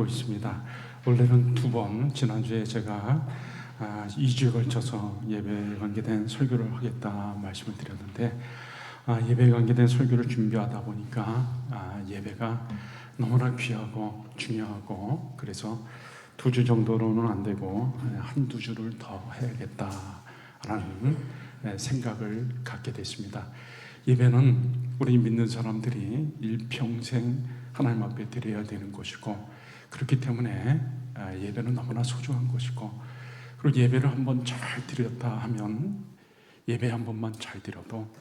있습니다. 원래는 두 번, 지난주에 제가 2주에 걸쳐서 예배에 관계된 설교를 하겠다 말씀을 드렸는데, 예배에 관계된 설교를 준비하다 보니까 예배가 너무나 귀하고 중요하고, 그래서 2주 정도로는 안 되고 한두 주를 더 해야겠다라는 생각을 갖게 됐습니다. 예배는 우리 믿는 사람들이 일평생 하나님 앞에 드려야 되는 것이고, 그렇기 때문에 예배는 너무나 소중한 것이고, 그리고 예배를 한번 잘 드렸다 하면, 예배 한 번만 잘 드려도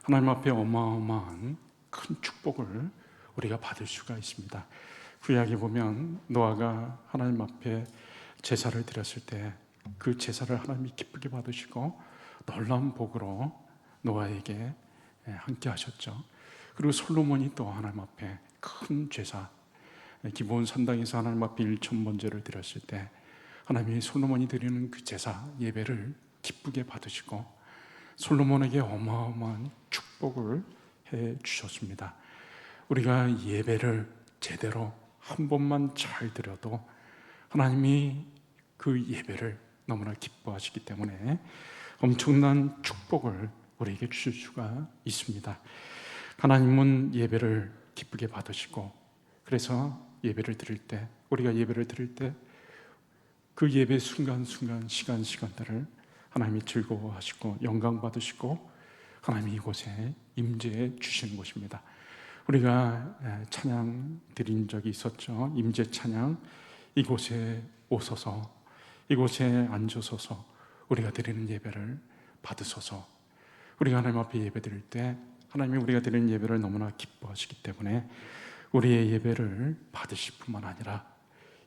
하나님 앞에 어마어마한 큰 축복을 우리가 받을 수가 있습니다. 구약에 보면 노아가 하나님 앞에 제사를 드렸을 때 그 제사를 하나님이 기쁘게 받으시고 놀라운 복으로 노아에게 함께 하셨죠. 그리고 솔로몬이 또 하나님 앞에 큰 제사, 기브온 산당에서 하나님 앞에 1,000번제를 드렸을 때 하나님이 솔로몬이 드리는 그 제사 예배를 기쁘게 받으시고 솔로몬에게 어마어마한 축복을 해 주셨습니다. 우리가 예배를 제대로 한 번만 잘 드려도 하나님이 그 예배를 너무나 기뻐하시기 때문에 엄청난 축복을 우리에게 주실 수가 있습니다. 하나님은 예배를 기쁘게 받으시고, 그래서 예배를 드릴 때, 우리가 예배를 드릴 때 그 예배 순간순간 시간들을 하나님이 즐거워하시고 영광 받으시고 하나님이 이곳에 임재해 주시는 것입니다. 우리가 찬양 드린 적이 있었죠. 임재 찬양. 이곳에 오소서, 이곳에 앉으소서, 우리가 드리는 예배를 받으소서. 우리가 하나님 앞에 예배 드릴 때 하나님이 우리가 드리는 예배를 너무나 기뻐하시기 때문에 우리의 예배를 받으실 뿐만 아니라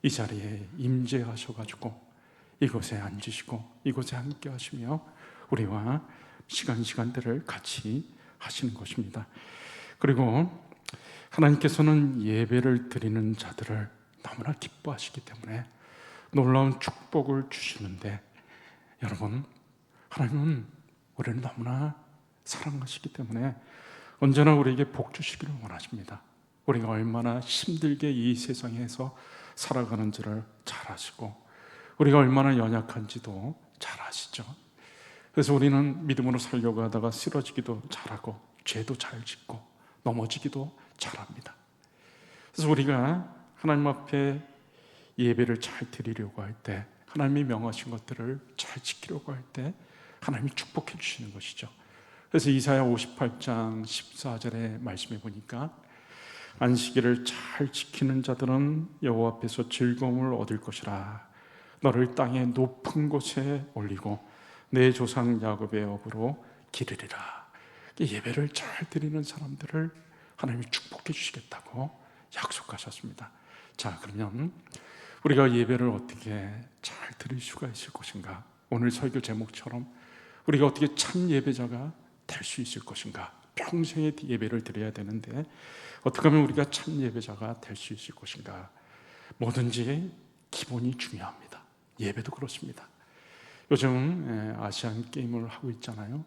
이 자리에 임재하셔가지고 이곳에 앉으시고 이곳에 함께 하시며 우리와 시간들을 같이 하시는 것입니다. 그리고 하나님께서는 예배를 드리는 자들을 너무나 기뻐하시기 때문에 놀라운 축복을 주시는데, 여러분, 하나님은 우리를 너무나 사랑하시기 때문에 언제나 우리에게 복 주시기를 원하십니다. 우리가 얼마나 힘들게 이 세상에서 살아가는지를 잘 아시고 우리가 얼마나 연약한지도 잘 아시죠. 그래서 우리는 믿음으로 살려고 하다가 쓰러지기도 잘하고 죄도 잘 짓고 넘어지기도 잘합니다. 그래서 우리가 하나님 앞에 예배를 잘 드리려고 할 때, 하나님이 명하신 것들을 잘 지키려고 할 때 하나님이 축복해 주시는 것이죠. 그래서 이사야 58장 14절의 말씀에 보니까 안식일을 잘 지키는 자들은 여호와 앞에서 즐거움을 얻을 것이라. 너를 땅의 높은 곳에 올리고 내 조상 야곱의 업으로 기르리라. 예배를 잘 드리는 사람들을 하나님이 축복해 주시겠다고 약속하셨습니다. 자, 그러면 우리가 예배를 어떻게 잘 드릴 수가 있을 것인가? 오늘 설교 제목처럼 우리가 어떻게 참 예배자가 될 수 있을 것인가? 평생의 예배를 드려야 되는데 어떻게 하면 우리가 참 예배자가 될 수 있을 것인가? 뭐든지 기본이 중요합니다. 예배도 그렇습니다. 요즘 아시안 게임을 하고 있잖아요.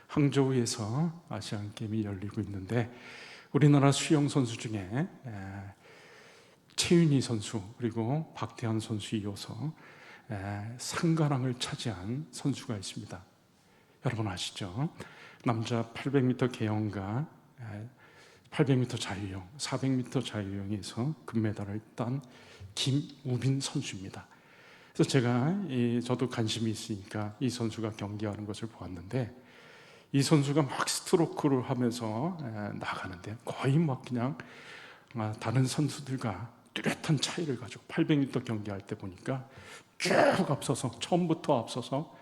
항저우에서 아시안 게임이 열리고 있는데 우리나라 수영 선수 중에 최윤희 선수 그리고 박태환 선수 이어서 상가랑을 차지한 선수가 있습니다. 여러분 아시죠? 남자 800m 계영과 800m 자유형, 400m 자유형에서 금메달을 딴 김우빈 선수입니다. 그래서 제가 저도 관심이 있으니까 이 선수가 경기하는 것을 보았는데, 이 선수가 막 스트로크를 하면서 나가는데 거의 막 그냥 다른 선수들과 뚜렷한 차이를 가지고 800m 경기할 때 보니까 쭉 앞서서, 처음부터 앞서서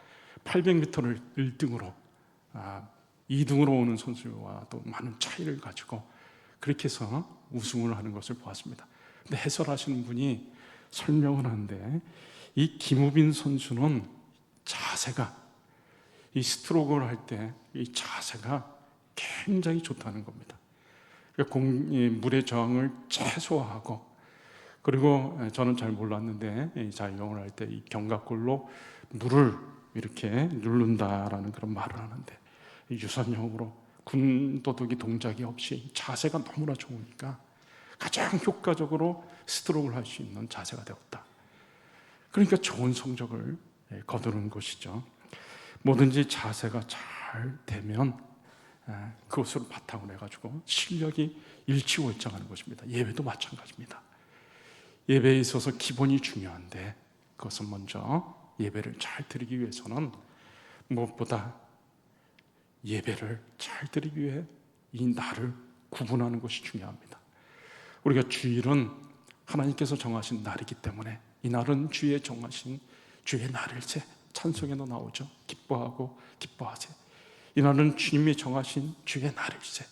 800m를 1등으로 2등으로 오는 선수와 또 많은 차이를 가지고 그렇게 해서 우승을 하는 것을 보았습니다. 근데 해설하시는 분이 설명을 하는데 이 김우빈 선수는 자세가, 이 스트로크를 할 때 이 자세가 굉장히 좋다는 겁니다. 그러니까 물의 저항을 최소화하고, 그리고 저는 잘 몰랐는데 자유형을 할 때 이 견갑골로 물을 이렇게 누른다라는 그런 말을 하는데, 유선형으로 군도둑이 동작이 없이 자세가 너무나 좋으니까 가장 효과적으로 스트로크를 할 수 있는 자세가 되었다. 그러니까 좋은 성적을 거두는 것이죠. 뭐든지 자세가 잘 되면 그것을 바탕으로 해가지고 실력이 일취월장하는 것입니다. 예배도 마찬가지입니다. 예배에 있어서 기본이 중요한데 그것은 먼저 예배를 잘 드리기 위해서는 무엇보다 예배를 잘 드리기 위해 이 날을 구분하는 것이 중요합니다. 우리가 주일은 하나님께서 정하신 날이기 때문에 이 날은 주의 정하신 주의 날일세, 찬송에도 나오죠. 기뻐하고 기뻐하세. 이 날은 주님이 정하신 주의 날일세.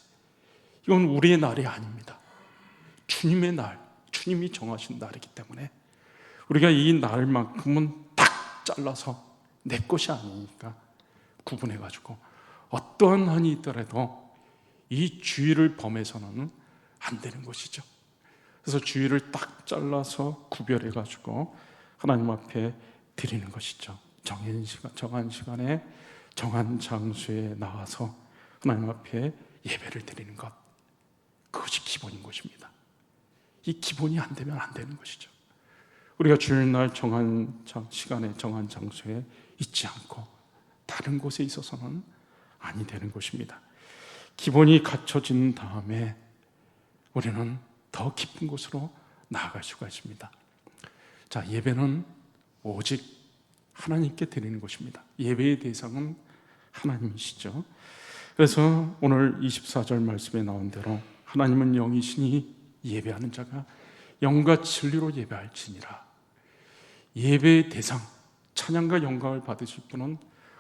이건 우리의 날이 아닙니다. 주님의 날, 주님이 정하신 날이기 때문에 우리가 이 날만큼은 딱 잘라서 내 것이 아니니까 구분해가지고 어떠한 한이 있더라도 이 주일을 범해서는 안 되는 것이죠. 그래서 주일을 딱 잘라서 구별해가지고 하나님 앞에 드리는 것이죠. 정한 시간에 정한 장소에 나와서 하나님 앞에 예배를 드리는 것, 그것이 기본인 것입니다. 이 기본이 안 되면 안 되는 것이죠. 우리가 주일날 정한 시간에 정한 장소에 있지 않고 다른 곳에 있어서는 아니 되는 것입니다. 기본이 갖춰진 다음에 우리는 더 깊은 곳으로 나아갈 수가 있습니다. 자, 예배는 오직 하나님께 드리는 것입니다. 예배의 대상은 하나님이시죠. 그래서 오늘 24절 말씀에 나온 대로 하나님은 영이시니 예배하는 자가 영과 진리로 예배할지니라. 예배의 대상, 찬양과 영광을 받으실 분은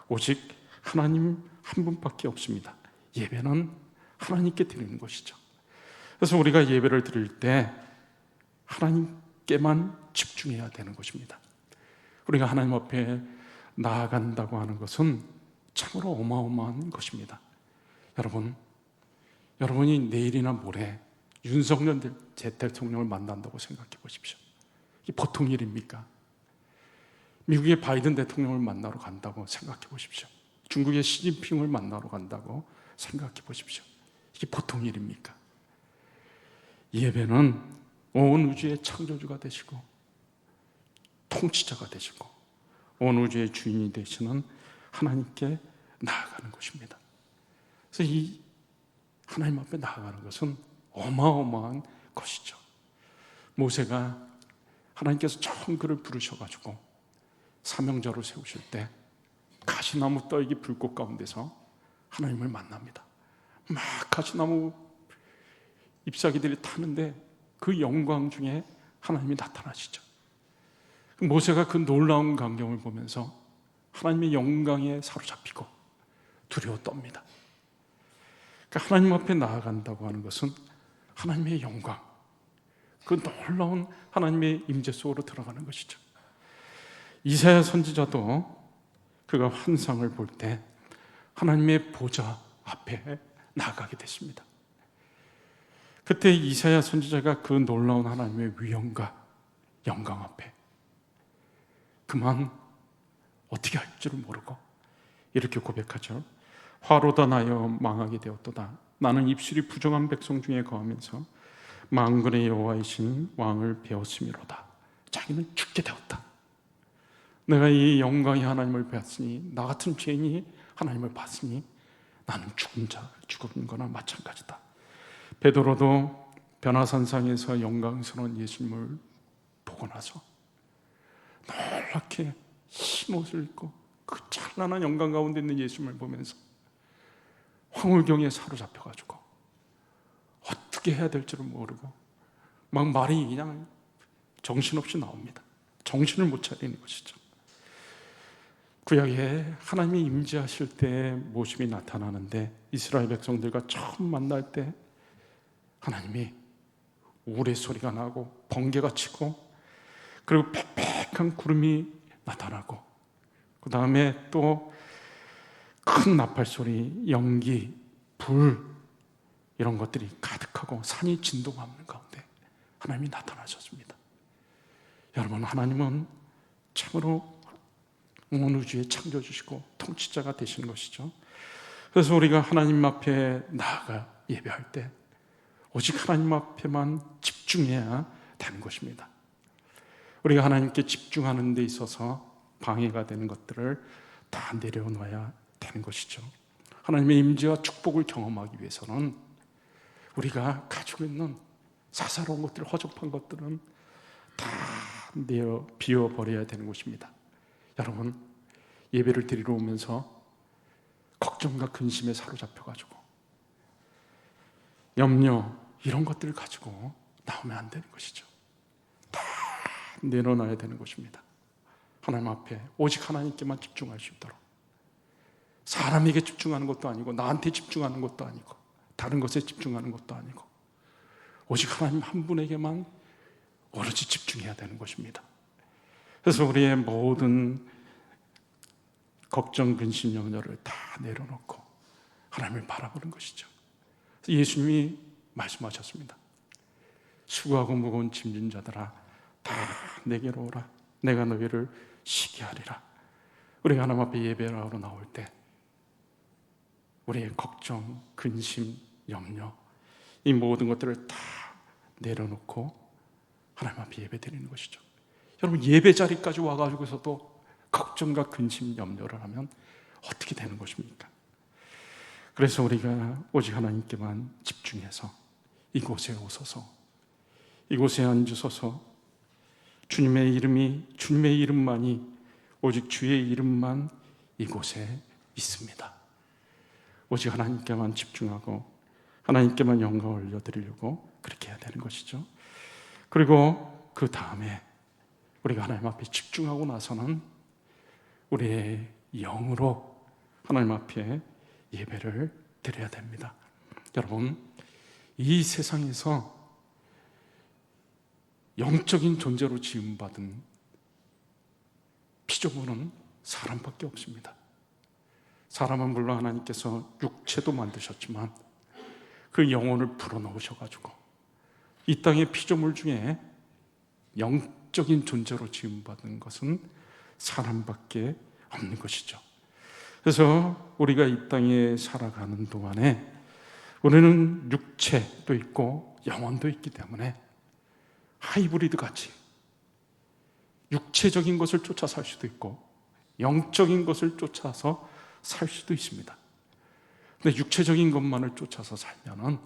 오직 하나님 한 분밖에 없습니다. 예배는 하나님께 드리는 것이죠. 그래서 우리가 예배를 드릴 때 하나님께만 집중해야 되는 것입니다. 우리가 하나님 앞에 나아간다고 하는 것은 참으로 어마어마한 것입니다. 여러분이 내일이나 모레 윤석열 대통령을 만난다고 생각해 보십시오. 이게 보통 일입니까? 미국의 바이든 대통령을 만나러 간다고 생각해 보십시오. 중국의 시진핑을 만나러 간다고 생각해 보십시오. 이게 보통 일입니까? 예배는 온 우주의 창조주가 되시고 통치자가 되시고 온 우주의 주인이 되시는 하나님께 나아가는 것입니다. 그래서 이 하나님 앞에 나아가는 것은 어마어마한 것이죠. 모세가 하나님께서 처음 그를 부르셔가지고 사명자로 세우실 때 가시나무 떨기 불꽃 가운데서 하나님을 만납니다. 막 가시나무 잎사귀들이 타는데 그 영광 중에 하나님이 나타나시죠. 모세가 그 놀라운 광경을 보면서 하나님의 영광에 사로잡히고 두려워 떱니다. 그러니까 하나님 앞에 나아간다고 하는 것은 하나님의 영광, 그 놀라운 하나님의 임재 속으로 들어가는 것이죠. 이사야 선지자도 그가 환상을 볼 때 하나님의 보좌 앞에 나아가게 됐습니다. 그때 이사야 선지자가 그 놀라운 하나님의 위엄과 영광 앞에 그만 어떻게 할 줄을 모르고 이렇게 고백하죠. 화로다 나여 망하게 되었도다. 나는 입술이 부정한 백성 중에 거하면서 만군의 여호와이신 왕을 배웠음이로다. 자기는 죽게 되었다. 내가 이 영광의 하나님을 배웠으니, 나 같은 죄인이 하나님을 봤으니 나는 죽은 거나 마찬가지다. 베드로도 변화산상에서 영광스러운 예수님을 보고 나서 놀랍게 흰 옷을 입고 그 찬란한 영광 가운데 있는 예수님을 보면서 황홀경에 사로잡혀가지고 어떻게 해야 될지를 모르고 막 말이 그냥 정신없이 나옵니다. 정신을 못 차리는 것이죠. 구약에 하나님이 임재하실 때 모습이 나타나는데 이스라엘 백성들과 처음 만날 때 하나님이 우레소리가 나고 번개가 치고 그리고 빽빽한 구름이 나타나고 그 다음에 또 큰 나팔소리, 연기, 불 이런 것들이 가득하고 산이 진동하는 가운데 하나님이 나타나셨습니다. 여러분, 하나님은 참으로 온 우주에 창조주시고 통치자가 되신 것이죠. 그래서 우리가 하나님 앞에 나아가 예배할 때 오직 하나님 앞에만 집중 집중해야 되는 것입니다. 우리가 하나님께 집중하는 데 있어서 방해가 되는 것들을 다 내려놓아야 되는 것이죠. 하나님의 임재와 축복을 경험하기 위해서는 우리가 가지고 있는 사사로운 것들, 허접한 것들은 다 비워버려야 되는 것입니다. 여러분, 예배를 드리러 오면서 걱정과 근심에 사로잡혀가지고 염려 이런 것들을 가지고 나오면 안 되는 것이죠. 다 내려놔야 되는 것입니다. 하나님 앞에 오직 하나님께만 집중할 수 있도록, 사람에게 집중하는 것도 아니고 나한테 집중하는 것도 아니고 다른 것에 집중하는 것도 아니고 오직 하나님 한 분에게만 오로지 집중해야 되는 것입니다. 그래서 우리의 모든 걱정, 근심, 염려를 다 내려놓고 하나님을 바라보는 것이죠. 예수님이 말씀하셨습니다. 수고하고 무거운 짐진 자들아 다 내게로 오라. 내가 너희를 쉬게 하리라. 우리가 하나님 앞에 예배하러 나올 때 우리의 걱정, 근심, 염려 이 모든 것들을 다 내려놓고 하나님 앞에 예배 드리는 것이죠. 여러분, 예배 자리까지 와가지고서도 걱정과 근심, 염려를 하면 어떻게 되는 것입니까? 그래서 우리가 오직 하나님께만 집중해서 이곳에 오셔서, 이곳에 앉으셔서 주님의 이름만이, 오직 주의 이름만 이곳에 있습니다. 오직 하나님께만 집중하고 하나님께만 영광을 올려드리려고 그렇게 해야 되는 것이죠. 그리고 그 다음에 우리가 하나님 앞에 집중하고 나서는 우리의 영으로 하나님 앞에 예배를 드려야 됩니다. 여러분, 이 세상에서 영적인 존재로 지음받은 피조물은 사람밖에 없습니다. 사람은 물론 하나님께서 육체도 만드셨지만 그 영혼을 불어넣으셔가지고 이 땅의 피조물 중에 영적인 존재로 지음받은 것은 사람밖에 없는 것이죠. 그래서 우리가 이 땅에 살아가는 동안에 우리는 육체도 있고 영혼도 있기 때문에 하이브리드 같이 육체적인 것을 쫓아 살 수도 있고 영적인 것을 쫓아서 살 수도 있습니다. 근데 육체적인 것만을 쫓아서 살면은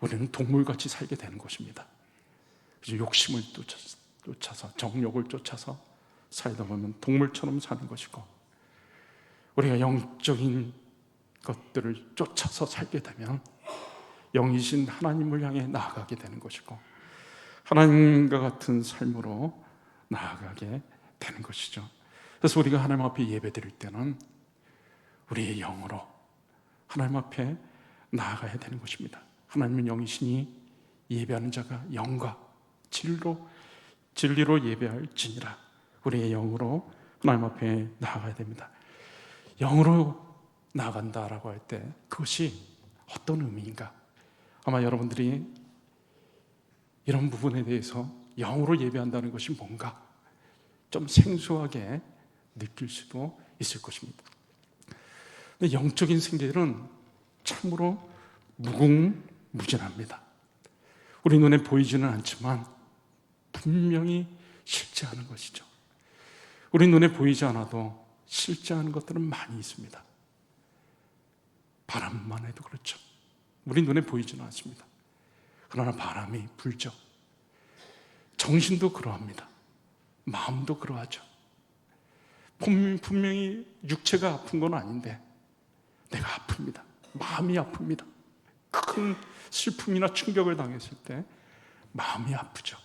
우리는 동물같이 살게 되는 것입니다. 그래서 욕심을 쫓아서 정욕을 쫓아서 살다 보면 동물처럼 사는 것이고, 우리가 영적인 것들을 쫓아서 살게 되면 영이신 하나님을 향해 나아가게 되는 것이고 하나님과 같은 삶으로 나아가게 되는 것이죠. 그래서 우리가 하나님 앞에 예배 드릴 때는 우리의 영으로 하나님 앞에 나아가야 되는 것입니다. 하나님은 영이시니 예배하는 자가 영과 진리로 예배할지니라. 우리의 영으로 하나님 앞에 나아가야 됩니다. 영으로 나아간다라고 할 때 그것이 어떤 의미인가? 아마 여러분들이 이런 부분에 대해서 영으로 예배한다는 것이 뭔가 좀 생소하게 느낄 수도 있을 것입니다. 근데 영적인 세계는 참으로 무궁무진합니다. 우리 눈에 보이지는 않지만 분명히 실제하는 것이죠. 우리 눈에 보이지 않아도 실제하는 것들은 많이 있습니다. 바람만 해도 그렇죠. 우리 눈에 보이지는 않습니다. 그러나 바람이 불죠. 정신도 그러합니다. 마음도 그러하죠. 분명히 육체가 아픈 건 아닌데 내가 아픕니다. 마음이 아픕니다. 큰 슬픔이나 충격을 당했을 때 마음이 아프죠.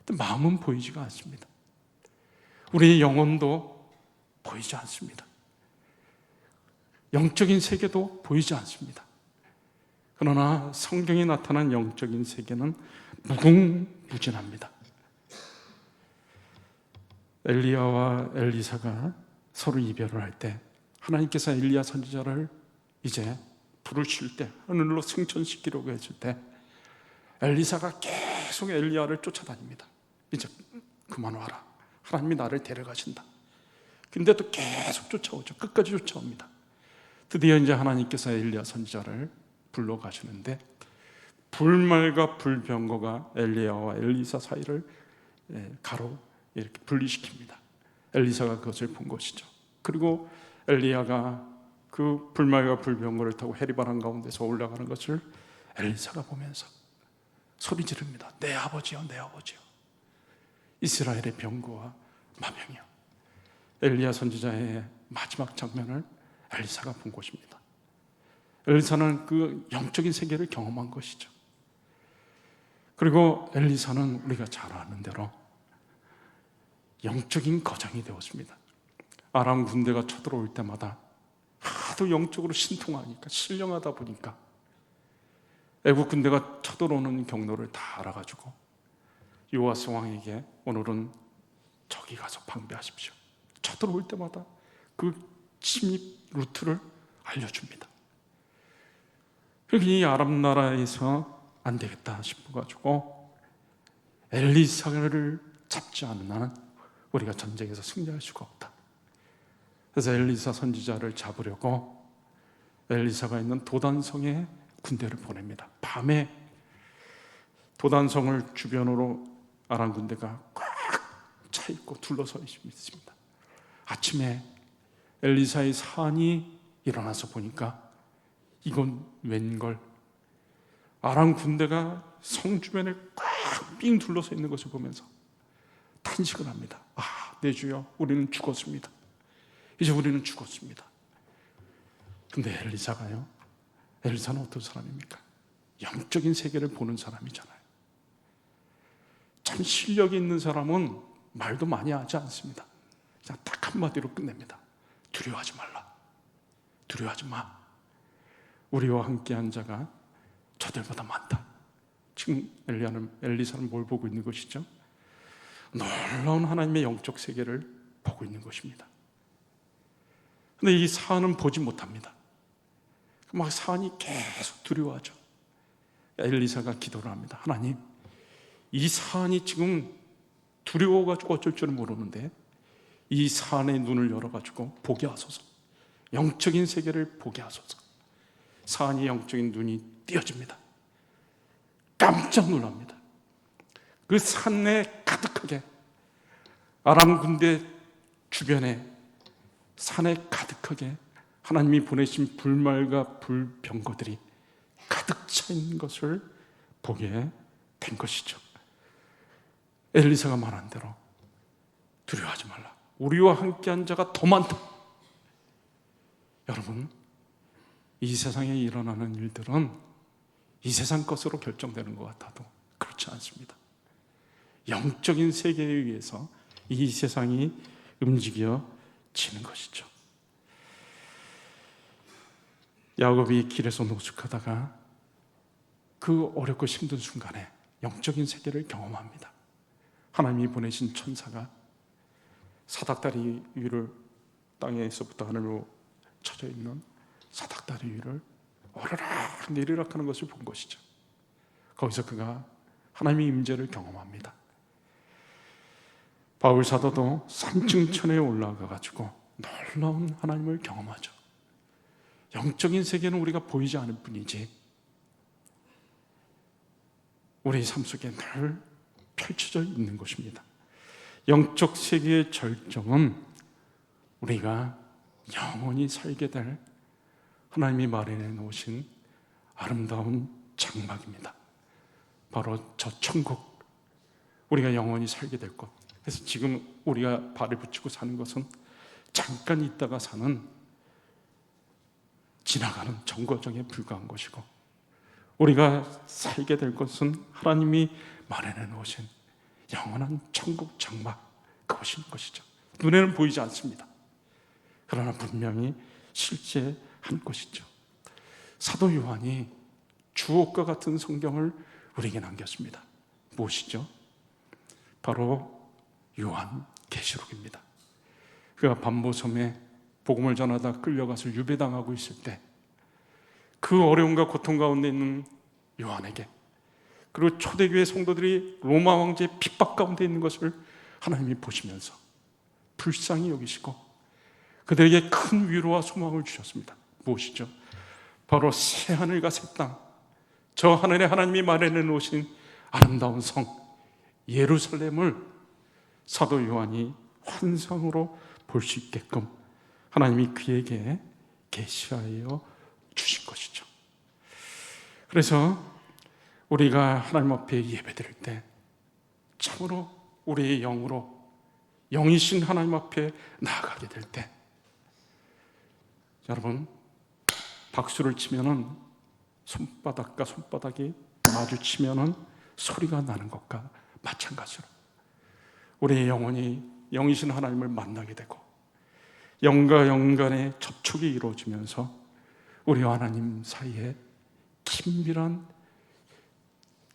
근데 마음은 보이지가 않습니다. 우리의 영혼도 보이지 않습니다. 영적인 세계도 보이지 않습니다. 그러나 성경에 나타난 영적인 세계는 무궁무진합니다. 엘리야와 엘리사가 서로 이별을 할 때 하나님께서 엘리야 선지자를 이제 부르실 때, 하늘로 승천시키려고 했을 때 엘리사가 계속 엘리야를 쫓아다닙니다. 이제 그만 와라. 하나님이 나를 데려가신다. 근데도 계속 쫓아오죠. 끝까지 쫓아옵니다. 드디어 이제 하나님께서 엘리야 선지자를 불러가시는데 불말과 불병거가 엘리야와 엘리사 사이를 가로 이렇게 분리시킵니다. 엘리사가 그것을 본 것이죠. 그리고 엘리야가 그 불말과 불병거를 타고 해리바람 가운데서 올라가는 것을 엘리사가 보면서 소리 지릅니다. 내 아버지여, 내 아버지여, 이스라엘의 병거와 마병이여. 엘리야 선지자의 마지막 장면을 엘리사가 본 것입니다. 엘리사는 그 영적인 세계를 경험한 것이죠. 그리고 엘리사는 우리가 잘 아는 대로 영적인 거장이 되었습니다. 아람 군대가 쳐들어올 때마다 하도 영적으로 신통하니까, 신령하다 보니까 애국 군대가 쳐들어오는 경로를 다 알아가지고 요아스 왕에게 오늘은 저기 가서 방비하십시오. 쳐들어올 때마다 그 침입 루트를 알려줍니다. 그래서 이 아람 나라에서 안 되겠다 싶어가지고 엘리사를 잡지 않는 한은 우리가 전쟁에서 승리할 수가 없다. 그래서 엘리사 선지자를 잡으려고 엘리사가 있는 도단성에 군대를 보냅니다. 밤에 도단성을 주변으로 아람 군대가 꽉 차 있고 둘러서 있습니다. 아침에 엘리사의 사안이 일어나서 보니까 이건 웬걸, 아람 군대가 성 주변에 꽉 삥 둘러서 있는 것을 보면서 탄식을 합니다. 내 주여, 우리는 죽었습니다. 이제 우리는 죽었습니다. 근데 엘리사가요, 엘리사는 어떤 사람입니까? 영적인 세계를 보는 사람이잖아요. 참 실력이 있는 사람은 말도 많이 하지 않습니다. 그냥 딱 한마디로 끝냅니다. 두려워하지 말라. 두려워하지 마. 우리와 함께한 자가 저들보다 많다. 지금 엘리사는 뭘 보고 있는 것이죠? 놀라운 하나님의 영적 세계를 보고 있는 것입니다. 근데 이 사안은 보지 못합니다. 막 사안이 계속 두려워하죠. 엘리사가 기도를 합니다. 하나님, 이 사안이 지금 두려워가지고 어쩔 줄은 모르는데 이 사안의 눈을 열어가지고 보게 하소서. 영적인 세계를 보게 하소서. 사안이 영적인 눈이 띄어집니다. 깜짝 놀랍니다. 그 산에 가득하게, 아람 군대 주변에 산에 가득하게 하나님이 보내신 불말과 불병거들이 가득 차 있는 것을 보게 된 것이죠. 엘리사가 말한 대로 두려워하지 말라. 우리와 함께한 자가 더 많다. 여러분, 이 세상에 일어나는 일들은 이 세상 것으로 결정되는 것 같아도 그렇지 않습니다. 영적인 세계에 의해서 이 세상이 움직여지는 것이죠. 야곱이 길에서 노숙하다가 그 어렵고 힘든 순간에 영적인 세계를 경험합니다. 하나님이 보내신 천사가 사닥다리 위를, 땅에서부터 하늘로 쳐져 있는 사닥다리 위를 오르락 내리락 하는 것을 본 것이죠. 거기서 그가 하나님의 임재를 경험합니다. 바울 사도도 3층 천에 올라가 가지고 놀라운 하나님을 경험하죠. 영적인 세계는 우리가 보이지 않을 뿐이지 우리 삶 속에 늘 펼쳐져 있는 것입니다. 영적 세계의 절정은 우리가 영원히 살게 될 하나님이 마련해 놓으신 아름다운 장막입니다. 바로 저 천국, 우리가 영원히 살게 될 것. 그래서 지금 우리가 발을 붙이고 사는 것은 잠깐 있다가 사는 지나가는 정거장에 불과한 것이고, 우리가 살게 될 것은 하나님이 마련해 놓으신 영원한 천국 장막, 그것인 것이죠. 눈에는 보이지 않습니다. 그러나 분명히 실제한 것이죠. 사도 요한이 주옥과 같은 성경을 우리에게 남겼습니다. 무엇이죠? 바로 요한계시록입니다. 그가 반모섬에 복음을 전하다 끌려가서 유배당하고 있을 때 그 어려움과 고통 가운데 있는 요한에게, 그리고 초대교회 성도들이 로마 황제의 핍박 가운데 있는 것을 하나님이 보시면서 불쌍히 여기시고 그들에게 큰 위로와 소망을 주셨습니다. 무엇이죠? 바로 새하늘과 새 땅, 저 하늘에 하나님이 마련해 놓으신 아름다운 성 예루살렘을 사도 요한이 환상으로 볼 수 있게끔 하나님이 그에게 계시하여 주신 것이죠. 그래서 우리가 하나님 앞에 예배드릴 때 참으로 우리의 영으로 영이신 하나님 앞에 나아가게 될 때, 여러분, 박수를 치면은 손바닥과 손바닥이 마주치면은 소리가 나는 것과 마찬가지로 우리의 영혼이 영이신 하나님을 만나게 되고 영과 영 간의 접촉이 이루어지면서 우리와 하나님 사이에 긴밀한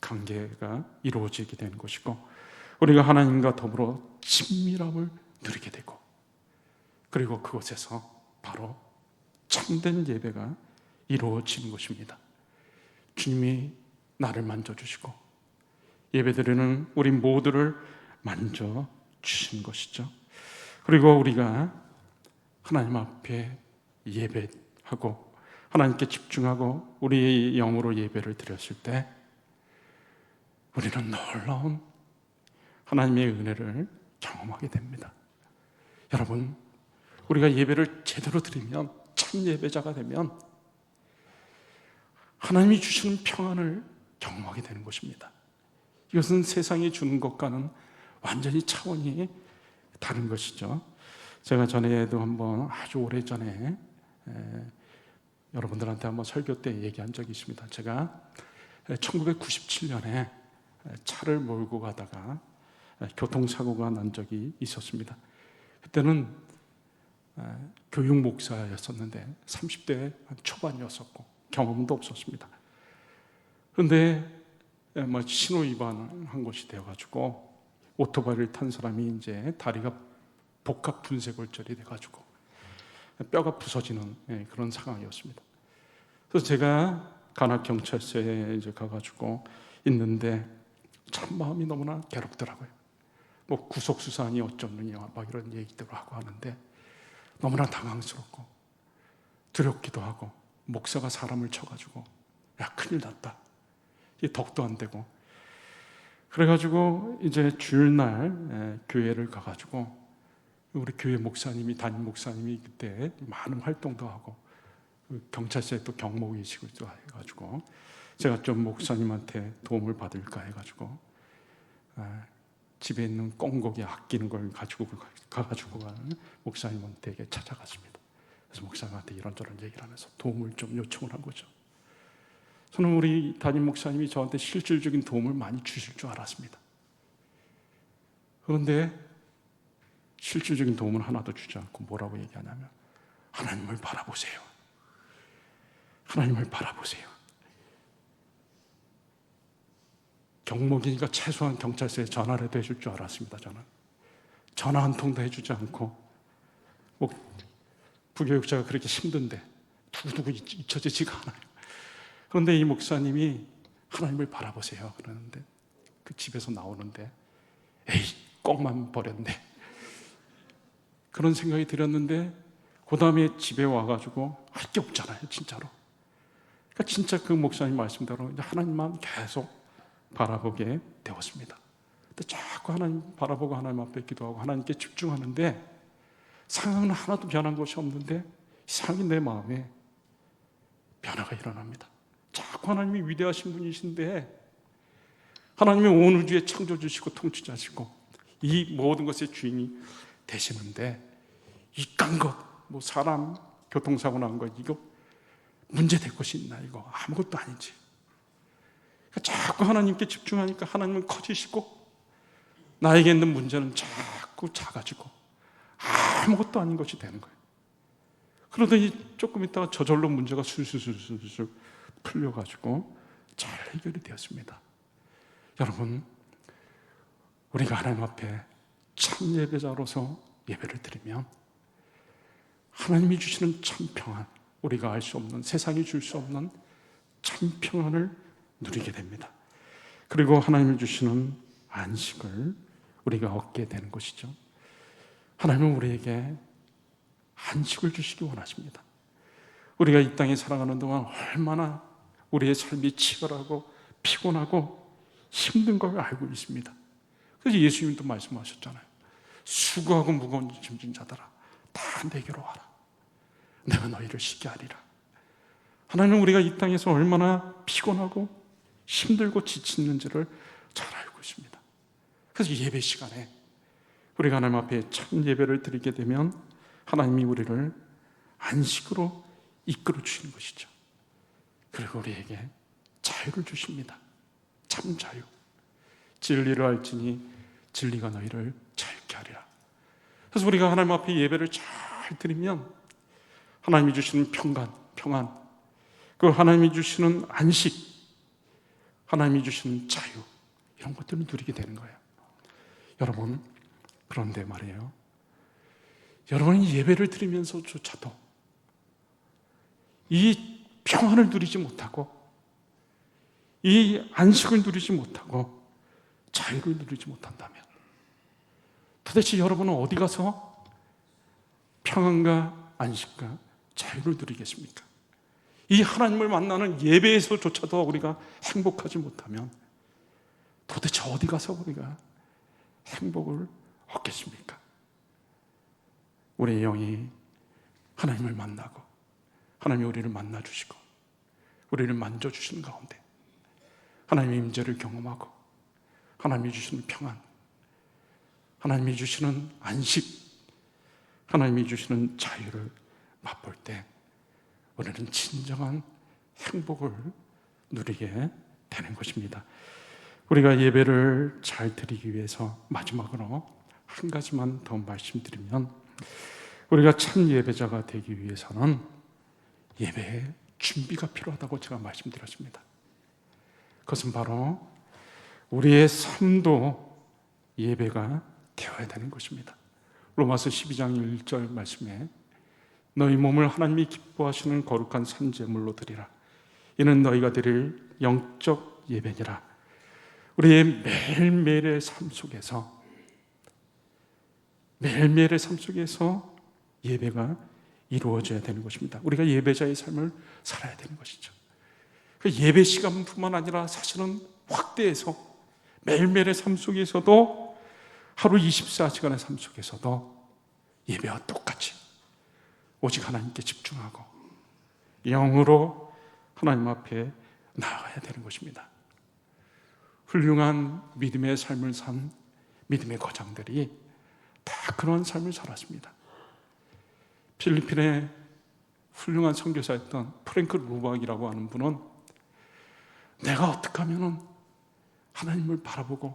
관계가 이루어지게 되는 것이고, 우리가 하나님과 더불어 친밀함을 누리게 되고, 그리고 그곳에서 바로 참된 예배가 이루어지는 것입니다. 주님이 나를 만져주시고 예배드리는 우리 모두를 만져주신 것이죠. 그리고 우리가 하나님 앞에 예배하고 하나님께 집중하고 우리의 영으로 예배를 드렸을 때 우리는 놀라운 하나님의 은혜를 경험하게 됩니다. 여러분, 우리가 예배를 제대로 드리면, 참 예배자가 되면 하나님이 주시는 평안을 경험하게 되는 것입니다. 이것은 세상이 주는 것과는 완전히 차원이 다른 것이죠. 제가 전에도 한번 아주 오래전에 여러분들한테 한번 설교 때 얘기한 적이 있습니다. 제가 1997년에 차를 몰고 가다가 교통사고가 난 적이 있었습니다. 그때는 교육 목사였었는데 30대 초반이었었고 경험도 없었습니다. 그런데 신호 위반한 것이 되어가지고 오토바이를 탄 사람이 이제 다리가 복합 분쇄골절이 돼가지고 뼈가 부서지는 그런 상황이었습니다. 그래서 제가 관악경찰서에 이제 가가지고 있는데 참 마음이 너무나 괴롭더라고요. 뭐 구속수사하니 어쩌느냐 막 이런 얘기들을 하고 하는데 너무나 당황스럽고 두렵기도 하고, 목사가 사람을 쳐가지고 야 큰일 났다, 이 덕도 안 되고, 그래가지고 이제 주일날 교회를 가가지고 우리 교회 목사님이, 담임 목사님이 그때 많은 활동도 하고 경찰서에 또 경무이시고 해가지고 제가 좀 목사님한테 도움을 받을까 해가지고 집에 있는 꽁고기 아끼는 걸 가지고 가가지고 가는 목사님한테 찾아갔습니다. 그래서 목사님한테 이런저런 얘기를 하면서 도움을 좀 요청을 한 거죠. 저는 우리 담임 목사님이 저한테 실질적인 도움을 많이 주실 줄 알았습니다. 그런데 실질적인 도움은 하나도 주지 않고 뭐라고 얘기하냐면 하나님을 바라보세요. 하나님을 바라보세요. 경목이니까 최소한 경찰서에 전화라도 해줄 줄 알았습니다. 저는 전화 한 통도 해주지 않고, 뭐 부교육자가 그렇게 힘든데 두고두고 잊혀지지가 않아요. 그런데 이 목사님이 하나님을 바라보세요 그러는데 그 집에서 나오는데 에이 꽁만 버렸네 그런 생각이 들었는데, 그 다음에 집에 와가지고 할 게 없잖아요 진짜로. 그러니까 진짜 그 목사님 말씀대로 하나님만 계속 바라보게 되었습니다. 근데 자꾸 하나님 바라보고 하나님 앞에 기도하고 하나님께 집중하는데 상황은 하나도 변한 것이 없는데 이상하게 내 마음에 변화가 일어납니다. 자꾸 하나님이 위대하신 분이신데, 하나님이 온 우주에 창조주시고 통치자시고 이 모든 것의 주인이 되시는데 이딴 것, 뭐 사람 교통사고 난 거 이거 문제 될 것이 있나, 이거 아무것도 아니지. 자꾸 하나님께 집중하니까 하나님은 커지시고 나에게 있는 문제는 자꾸 작아지고 아무것도 아닌 것이 되는 거예요. 그러더니 조금 있다가 저절로 문제가 술술술술 풀려가지고 잘 해결이 되었습니다. 여러분, 우리가 하나님 앞에 참 예배자로서 예배를 드리면 하나님이 주시는 참 평안, 우리가 알 수 없는, 세상이 줄 수 없는 참 평안을 누리게 됩니다. 그리고 하나님이 주시는 안식을 우리가 얻게 되는 것이죠. 하나님은 우리에게 안식을 주시기 원하십니다. 우리가 이 땅에 살아가는 동안 얼마나 우리의 삶이 치열하고 피곤하고 힘든 걸 알고 있습니다. 그래서 예수님도 말씀하셨잖아요. 수고하고 무거운 짐진 자들아, 다 내게로 와라. 내가 너희를 쉬게 하리라. 하나님은 우리가 이 땅에서 얼마나 피곤하고 힘들고 지치는지를 잘 알고 있습니다. 그래서 예배 시간에 우리가 하나님 앞에 참 예배를 드리게 되면 하나님이 우리를 안식으로 이끌어 주시는 것이죠. 그리고 우리에게 자유를 주십니다. 참 자유. 진리를 알지니 진리가 너희를 자유케 하리라. 그래서 우리가 하나님 앞에 예배를 잘 드리면 하나님이 주시는 평안, 그 하나님이 주시는 안식, 하나님이 주시는 자유, 이런 것들을 누리게 되는 거예요. 여러분, 그런데 말이에요, 여러분이 예배를 드리면서조차도 이 평안을 누리지 못하고 이 안식을 누리지 못하고 자유를 누리지 못한다면 도대체 여러분은 어디 가서 평안과 안식과 자유를 누리겠습니까? 이 하나님을 만나는 예배에서조차도 우리가 행복하지 못하면 도대체 어디 가서 우리가 행복을 얻겠습니까? 우리의 영이 하나님을 만나고 하나님이 우리를 만나주시고 우리를 만져주시는 가운데 하나님의 임재를 경험하고 하나님이 주시는 평안, 하나님이 주시는 안식, 하나님이 주시는 자유를 맛볼 때 우리는 진정한 행복을 누리게 되는 것입니다. 우리가 예배를 잘 드리기 위해서 마지막으로 한 가지만 더 말씀드리면, 우리가 참 예배자가 되기 위해서는 예배에 준비가 필요하다고 제가 말씀드렸습니다. 그것은 바로 우리의 삶도 예배가 되어야 되는 것입니다. 로마서 12장 1절 말씀에 너희 몸을 하나님이 기뻐하시는 거룩한 산제물로 드리라. 이는 너희가 드릴 영적 예배니라. 우리의 매일매일의 삶 속에서 예배가 이루어져야 되는 것입니다. 우리가 예배자의 삶을 살아야 되는 것이죠. 그 예배 시간뿐만 아니라 사실은 확대해서 매일매일의 삶 속에서도, 하루 24시간의 삶 속에서도 예배와 똑같이 오직 하나님께 집중하고 영으로 하나님 앞에 나아가야 되는 것입니다. 훌륭한 믿음의 삶을 산 믿음의 거장들이 다 그런 삶을 살았습니다. 필리핀의 훌륭한 선교사였던 프랭크 루박이라고 하는 분은 내가 어떻게 하면 하나님을 바라보고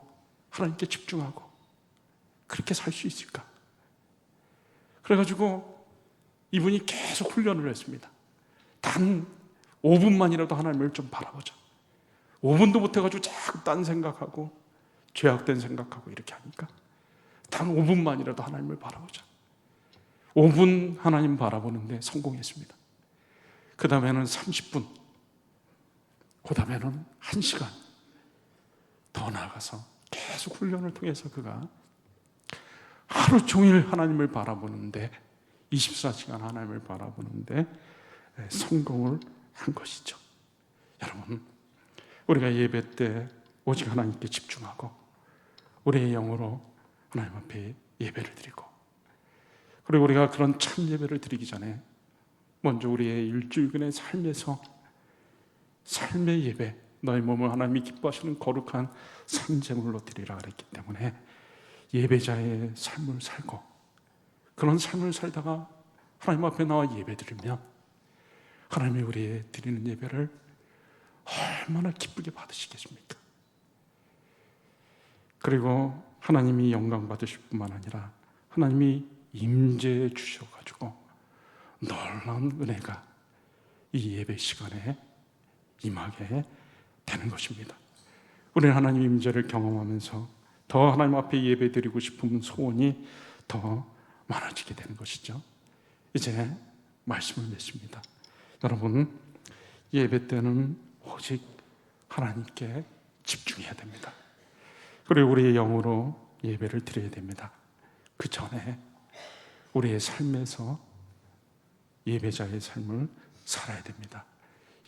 하나님께 집중하고 그렇게 살 수 있을까? 그래가지고 이분이 계속 훈련을 했습니다. 단 5분만이라도 하나님을 좀 바라보자. 5분도 못해가지고 자꾸 딴 생각하고 죄악된 생각하고 이렇게 하니까 단 5분만이라도 하나님을 바라보자. 5분 하나님 바라보는데 성공했습니다. 그 다음에는 30분, 그 다음에는 1시간 더 나아가서 계속 훈련을 통해서 그가 하루 종일 하나님을 바라보는데, 24시간 하나님을 바라보는데 성공을 한 것이죠. 여러분, 우리가 예배 때 오직 하나님께 집중하고 우리의 영으로 하나님 앞에 예배를 드리고, 그리고 우리가 그런 참 예배를 드리기 전에 먼저 우리의 일주일간의 삶에서 삶의 예배, 너희 몸을 하나님이 기뻐하시는 거룩한 산제물로 드리라 그랬기 때문에 예배자의 삶을 살고, 그런 삶을 살다가 하나님 앞에 나와 예배 드리면 하나님이 우리의 드리는 예배를 얼마나 기쁘게 받으시겠습니까? 그리고 하나님이 영광 받으실 뿐만 아니라 하나님이 임재해 주셔가지고 놀라운 은혜가 이 예배 시간에 임하게 되는 것입니다. 우리는 하나님 임재를 경험하면서 더 하나님 앞에 예배 드리고 싶은 소원이 더 많아지게 되는 것이죠. 이제 말씀을 맺습니다. 여러분, 예배 때는 오직 하나님께 집중해야 됩니다. 그리고 우리의 영으로 예배를 드려야 됩니다. 그 전에 우리의 삶에서 예배자의 삶을 살아야 됩니다.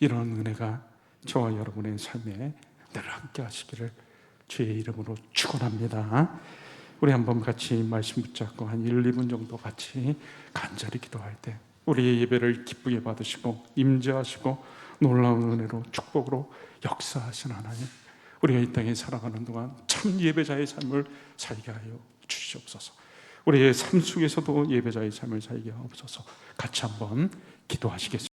이런 은혜가 저와 여러분의 삶에 늘 함께 하시기를 주의 이름으로 축원합니다. 우리 한번 같이 말씀 붙잡고 한 1, 2분 정도 같이 간절히 기도할 때 우리의 예배를 기쁘게 받으시고 임재하시고 놀라운 은혜로 축복으로 역사하신 하나님, 우리가 이 땅에 살아가는 동안 참 예배자의 삶을 살게 하여 주시옵소서. 우리의 삶 속에서도 예배자의 삶을 살게 하옵소서. 같이 한번 기도하시겠습니다.